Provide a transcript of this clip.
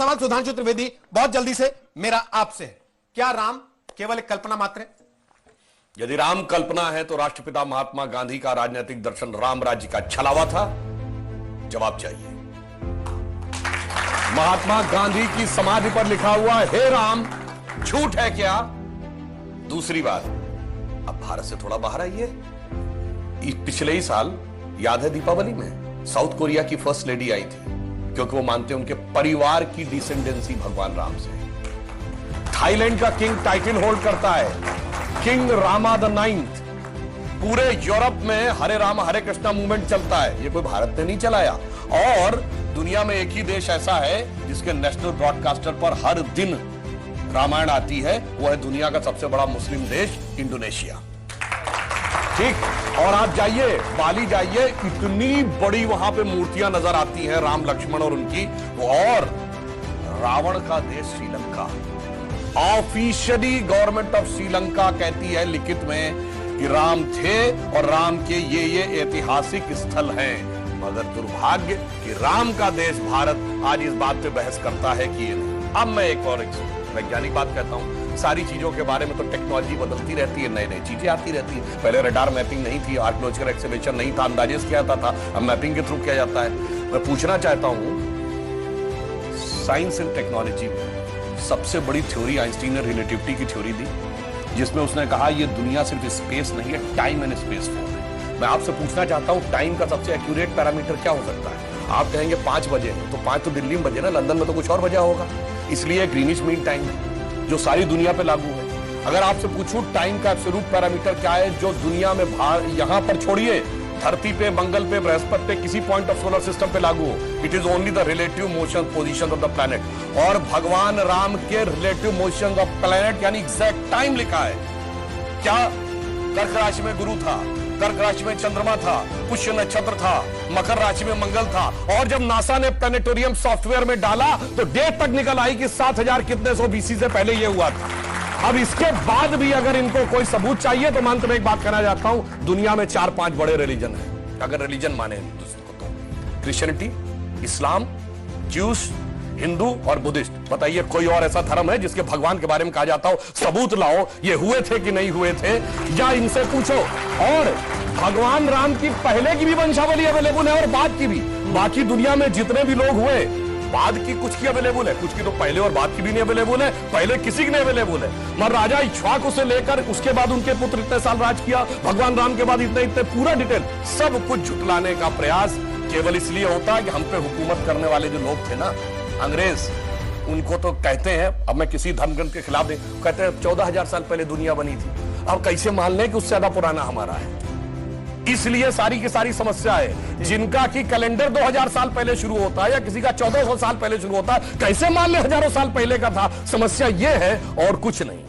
सवाल सुधांशु त्रिवेदी, बहुत जल्दी से मेरा आपसे है, क्या राम केवल एक कल्पना मात्र है? यदि राम कल्पना है तो राष्ट्रपिता महात्मा गांधी का राजनीतिक दर्शन राम राज्य का छलावा था? जवाब चाहिए। महात्मा गांधी की समाधि पर लिखा हुआ हे राम झूठ है क्या? दूसरी बात, अब भारत से थोड़ा बाहर आइए। पिछले ही साल याद है दीपावली में साउथ कोरिया की फर्स्ट लेडी आई थी, क्योंकि वो मानते हैं उनके परिवार की डिसेंडेंसी भगवान राम से। थाईलैंड का किंग टाइटल होल्ड करता है, किंग रामा द 9th। पूरे यूरोप में हरे राम हरे कृष्णा मूवमेंट चलता है, ये कोई भारत ने नहीं चलाया। और दुनिया में एक ही देश ऐसा है जिसके नेशनल ब्रॉडकास्टर पर हर दिन रामायण आती है, वो है दुनिया का सबसे बड़ा मुस्लिम देश इंडोनेशिया। ठीक, और आप जाइए बाली जाइए, इतनी बड़ी वहां पे मूर्तियां नजर आती हैं राम लक्ष्मण और उनकी। और रावण का देश Sri Lanka, officially government of Sri Lanka कहती है लिखित में कि राम थे और राम के ये ऐतिहासिक स्थल हैं। मगर दुर्भाग्य कि राम का देश भारत आज इस बात पे बहस करता है कि ये नहीं। अब मैं एक और वैज्ञानिक बात कहता हूं, सारी चीजों के बारे में तो टेक्नोलॉजी बदलती रहती है, नई नई चीजें आती रहती है। पहले रडार मैपिंग नहीं थी, आर्कियोलॉजिकल एक्सकवेशन नहीं था, अंदाजे किया जाता था, अब मैपिंग के थ्रू किया जाता है। मैं पूछना चाहता हूं, साइंस एंड टेक्नोलॉजी में सबसे बड़ी थ्योरी आइंस्टीन ने रिलेटिविटी की थ्योरी दी, जिसमें उसने कहा ये दुनिया सिर्फ स्पेस नहीं है, टाइम एंड स्पेस फॉर्म है। मैं आपसे पूछना चाहता हूं, टाइम का सबसे एक्यूरेट पैरामीटर क्या हो सकता है? आप कहेंगे 5 बजे, तो 5 तो दिल्ली में बजे ना, लंदन में तो कुछ और बजा होगा। इसलिए ग्रीनिच मीन टाइम जो सारी दुनिया पे लागू है। अगर आपसे पूछूं टाइम का एब्सोल्यूट पैरामीटर क्या है जो दुनिया में यहां पर छोड़िए, धरती पे, मंगल पे, बृहस्पति पे, किसी पॉइंट ऑफ सोलर सिस्टम पे लागू हो, it is only the relative motion position of the planet. और भगवान राम के रिलेटिव मोशन ऑफ प्लैनेट यानी एग्जैक्ट टाइम लिखा है। क्या कर्क राशि में गुरु था, कर्क राशि में चंद्रमा था, पुष्य नक्षत्र था, मकर राशि में मंगल था। और जब नासा ने प्लैनेटोरियम सॉफ्टवेयर में डाला तो डेट तक निकल आई कि 7000 कितने सौ बीसी से पहले ये हुआ था। अब इसके बाद भी अगर इनको कोई सबूत चाहिए तो मैं अंत में एक बात कहना चाहता हूं, दुनिया में 4-5 बड़े रिलीजन हैं, अगर रिलीजन माने तो क्रिश्चियनिटी, इस्लाम, ज्यूस, हिंदू और बुद्धिस्ट। बताइए कोई और ऐसा धर्म है जिसके भगवान के बारे में कहा जाता हो सबूत लाओ ये हुए थे कि नहीं हुए थे, या इनसे पूछो। और भगवान राम की पहले की भी वंशावली अवेलेबल है और बाद की भी। बाकी दुनिया में जितने भी लोग हुए, बाद की कुछ की अवेलेबल है, कुछ की तो पहले और बाद की भी नहीं अवेलेबल है, पहले किसी की नहीं अवेलेबल है। मगर राजा इक्ष्वाकु से लेकर उसके बाद उनके पुत्र इतने साल राज किया, भगवान राम के बाद इतने पूरा डिटेल सब कुछ झुटलाने का प्रयास केवल इसलिए होता है कि हम पे हुकूमत करने वाले जो लोग थे ना, अंग्रेज, उनको तो कहते हैं, अब मैं किसी धर्म ग्रंथ के खिलाफ नहीं, कहते हैं 14,000 साल पहले दुनिया बनी थी। अब कैसे मान लें कि उससे ज्यादा पुराना हमारा है? इसलिए सारी की सारी समस्या है। जिनका कि कैलेंडर 2000 साल पहले शुरू होता है या किसी का 1400 साल पहले शुरू होता है, कैसे मान ले हजारों साल पहले का था? समस्या यह है और कुछ नहीं।